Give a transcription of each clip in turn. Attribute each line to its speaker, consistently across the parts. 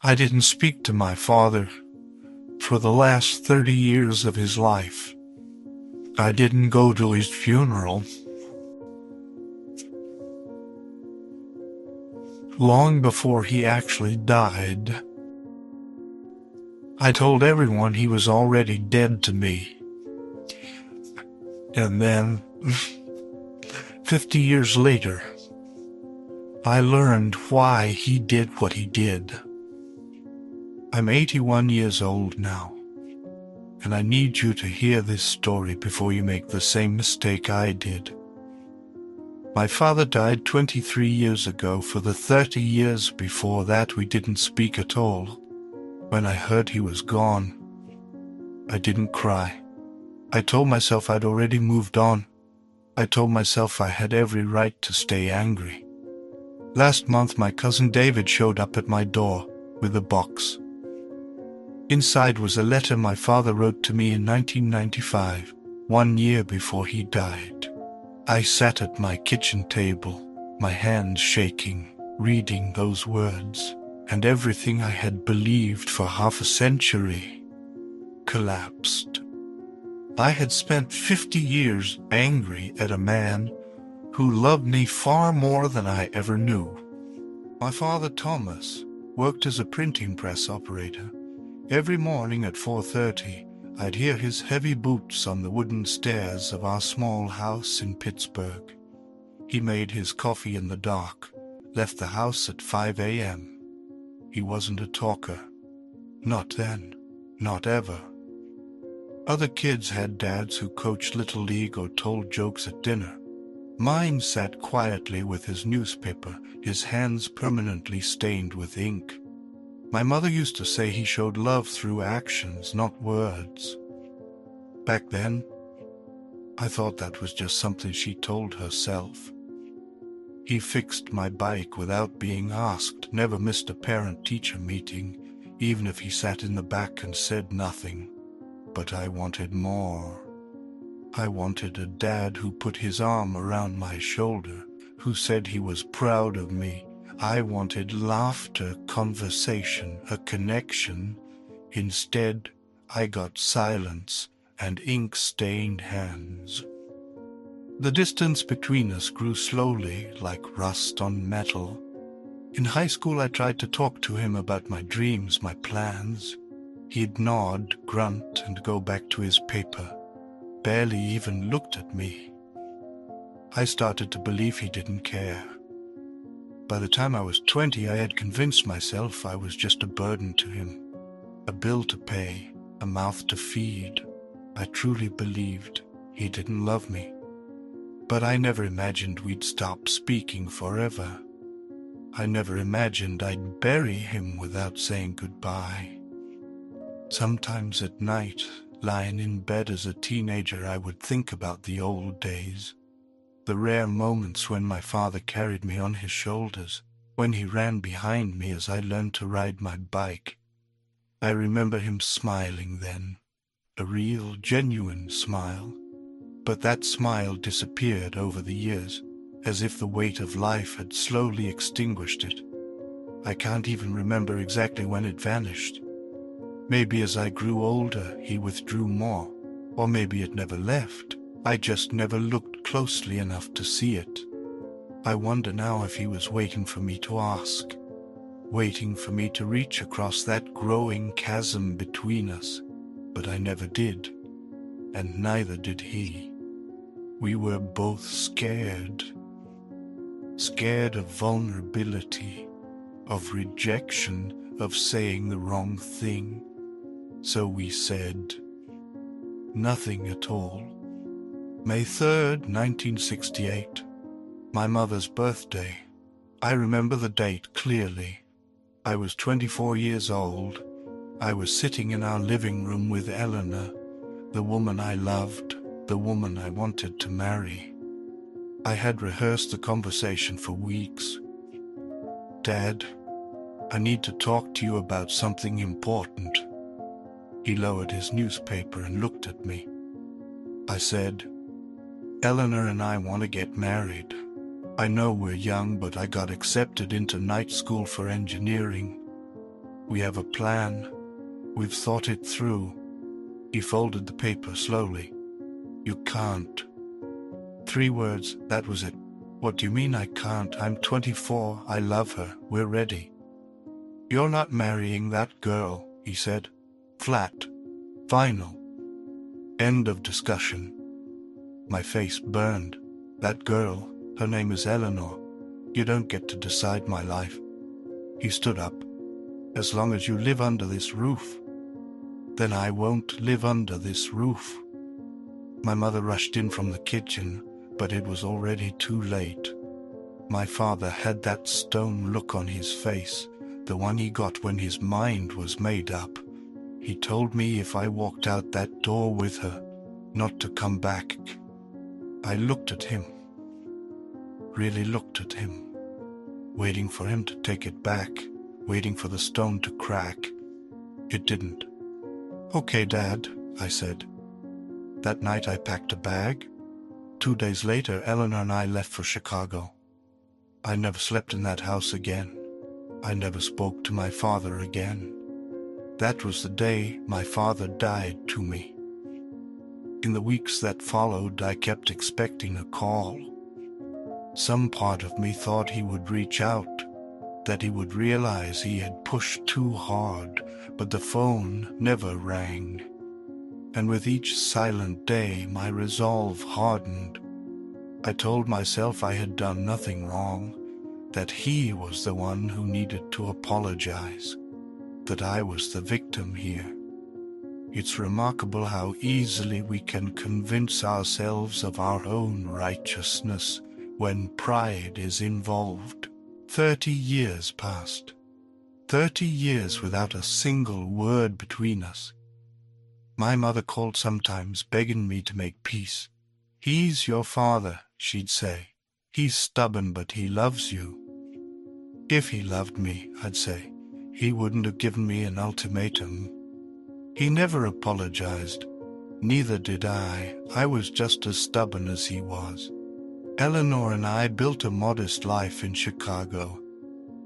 Speaker 1: I didn't speak to my father for the last 30 years of his life. I didn't go to his funeral. Long before he actually died, I told everyone he was already dead to me. And then, 50 years later, I learned why he did what he did. I'm 81 years old now, and I need you to hear this story before you make the same mistake I did. My father died 23 years ago. For the 30 years before that, we didn't speak at all. When I heard he was gone, I didn't cry. I told myself I'd already moved on. I told myself I had every right to stay angry. Last month, my cousin David showed up at my door with a box. Inside was a letter my father wrote to me in 1995, 1 year before he died. I sat at my kitchen table, my hands shaking, reading those words, and everything I had believed for half a century collapsed. I had spent 50 years angry at a man who loved me far more than I ever knew. My father, Thomas, worked as a printing press operator. Every morning at 4:30, I'd hear his heavy boots on the wooden stairs of our small house in Pittsburgh. He made his coffee in the dark, left the house at 5 a.m. He wasn't a talker. Not then. Not ever. Other kids had dads who coached Little League or told jokes at dinner. Mine sat quietly with his newspaper, his hands permanently stained with ink. My mother used to say he showed love through actions, not words. Back then, I thought that was just something she told herself. He fixed my bike without being asked, never missed a parent-teacher meeting, even if he sat in the back and said nothing. But I wanted more. I wanted a dad who put his arm around my shoulder, who said he was proud of me. I wanted laughter, conversation, a connection. Instead, I got silence and ink-stained hands. The distance between us grew slowly, like rust on metal. In high school, I tried to talk to him about my dreams, my plans. He'd nod, grunt, and go back to his paper. Barely even looked at me. I started to believe he didn't care. By the time I was 20, I had convinced myself I was just a burden to him, a bill to pay, a mouth to feed. I truly believed he didn't love me. But I never imagined we'd stop speaking forever. I never imagined I'd bury him without saying goodbye. Sometimes at night, lying in bed as a teenager, I would think about the old days. The rare moments when my father carried me on his shoulders, when he ran behind me as I learned to ride my bike. I remember him smiling then, a real, genuine smile. But that smile disappeared over the years, as if the weight of life had slowly extinguished it. I can't even remember exactly when it vanished. Maybe as I grew older, he withdrew more, or maybe it never left. I just never looked closely enough to see it. I wonder now if he was waiting for me to ask, waiting for me to reach across that growing chasm between us. But I never did, and neither did he. We were both scared. Scared of vulnerability, of rejection, of saying the wrong thing. So we said nothing at all. May 3rd, 1968, my mother's birthday. I remember the date clearly. I was 24 years old. I was sitting in our living room with Eleanor, the woman I loved, the woman I wanted to marry. I had rehearsed the conversation for weeks. Dad, I need to talk to you about something important. He lowered his newspaper and looked at me. I said, Eleanor and I want to get married. I know we're young, but I got accepted into night school for engineering. We have a plan. We've thought it through. He folded the paper slowly. You can't. 3 words, that was it. What do you mean I can't? I'm 24. I love her. We're ready. You're not marrying that girl, he said. Flat. Final. End of discussion. My face burned. That girl, her name is Eleanor. You don't get to decide my life. He stood up. As long as you live under this roof. Then I won't live under this roof. My mother rushed in from the kitchen, but it was already too late. My father had that stone look on his face, the one he got when his mind was made up. He told me if I walked out that door with her, not to come back. I looked at him, really looked at him, waiting for him to take it back, waiting for the stone to crack. It didn't. Okay, Dad, I said. That night I packed a bag. 2 days later, Eleanor and I left for Chicago. I never slept in that house again. I never spoke to my father again. That was the day my father died to me. In the weeks that followed, I kept expecting a call. Some part of me thought he would reach out, that he would realize he had pushed too hard, but the phone never rang. And with each silent day, my resolve hardened. I told myself I had done nothing wrong, that he was the one who needed to apologize, that I was the victim here. It's remarkable how easily we can convince ourselves of our own righteousness when pride is involved. 30 years passed. 30 years without a single word between us. My mother called sometimes, begging me to make peace. He's your father, she'd say. He's stubborn, but he loves you. If he loved me, I'd say, he wouldn't have given me an ultimatum. He never apologized. Neither did I. I was just as stubborn as he was. Eleanor and I built a modest life in Chicago.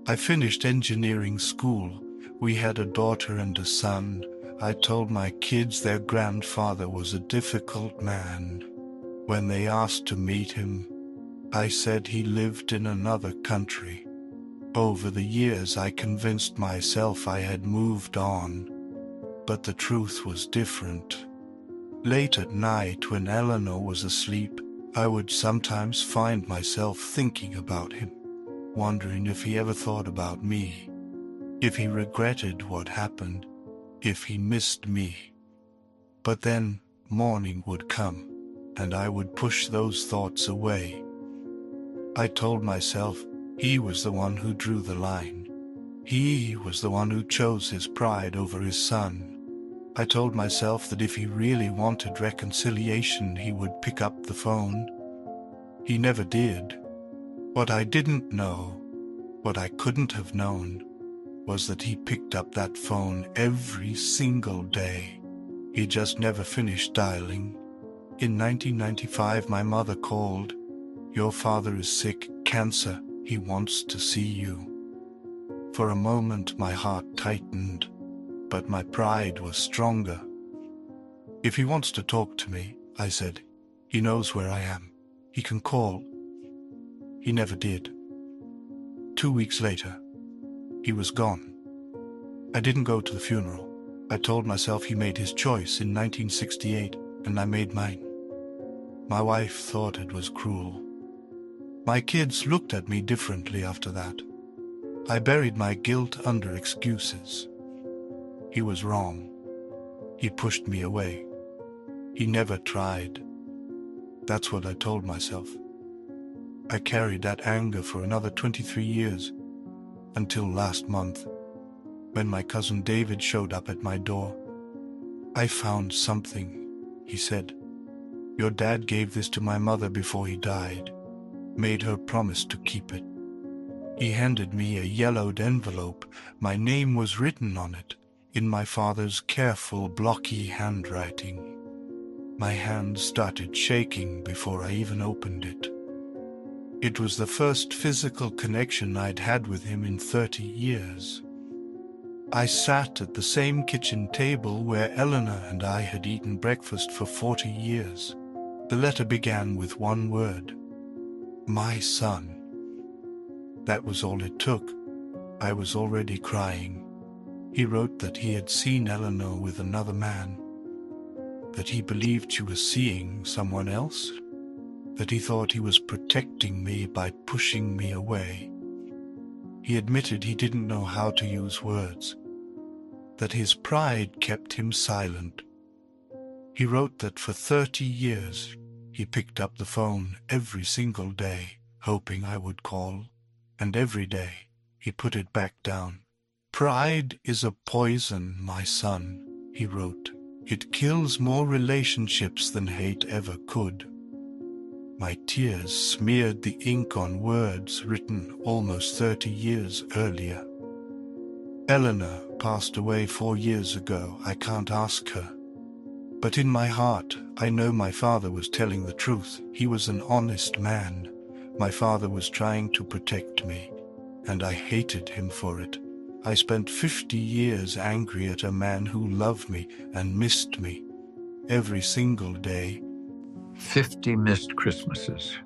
Speaker 1: I finished engineering school. We had a daughter and a son. I told my kids their grandfather was a difficult man. When they asked to meet him, I said he lived in another country. Over the years, I convinced myself I had moved on, but the truth was different. Late at night, when Eleanor was asleep, I would sometimes find myself thinking about him, wondering if he ever thought about me, if he regretted what happened, if he missed me. But then morning would come, and I would push those thoughts away. I told myself he was the one who drew the line. He was the one who chose his pride over his son. I told myself that if he really wanted reconciliation, he would pick up the phone. He never did. What I didn't know, what I couldn't have known, was that he picked up that phone every single day. He just never finished dialing. In 1995, my mother called. Your father is sick, cancer. He wants to see you. For a moment, my heart tightened, but my pride was stronger. If he wants to talk to me, I said, he knows where I am. He can call. He never did. 2 weeks later, he was gone. I didn't go to the funeral. I told myself he made his choice in 1968, and I made mine. My wife thought it was cruel. My kids looked at me differently after that. I buried my guilt under excuses. He was wrong. He pushed me away. He never tried. That's what I told myself. I carried that anger for another 23 years, until last month, when my cousin David showed up at my door. I found something, he said. Your dad gave this to my mother before he died, made her promise to keep it. He handed me a yellowed envelope. My name was written on it, in my father's careful, blocky handwriting. My hand started shaking before I even opened it. It was the first physical connection I'd had with him in 30 years. I sat at the same kitchen table where Eleanor and I had eaten breakfast for 40 years. The letter began with one word: my son. That was all it took. I was already crying. He wrote that he had seen Eleanor with another man, that he believed she was seeing someone else, that he thought he was protecting me by pushing me away. He admitted he didn't know how to use words, that his pride kept him silent. He wrote that for 30 years he picked up the phone every single day, hoping I would call, and every day he put it back down. Pride is a poison, my son, he wrote. It kills more relationships than hate ever could. My tears smeared the ink on words written almost 30 years earlier. Eleanor passed away 4 years ago. I can't ask her. But in my heart, I know my father was telling the truth. He was an honest man. My father was trying to protect me, and I hated him for it. I spent 50 years angry at a man who loved me and missed me every single day.
Speaker 2: 50 missed Christmases.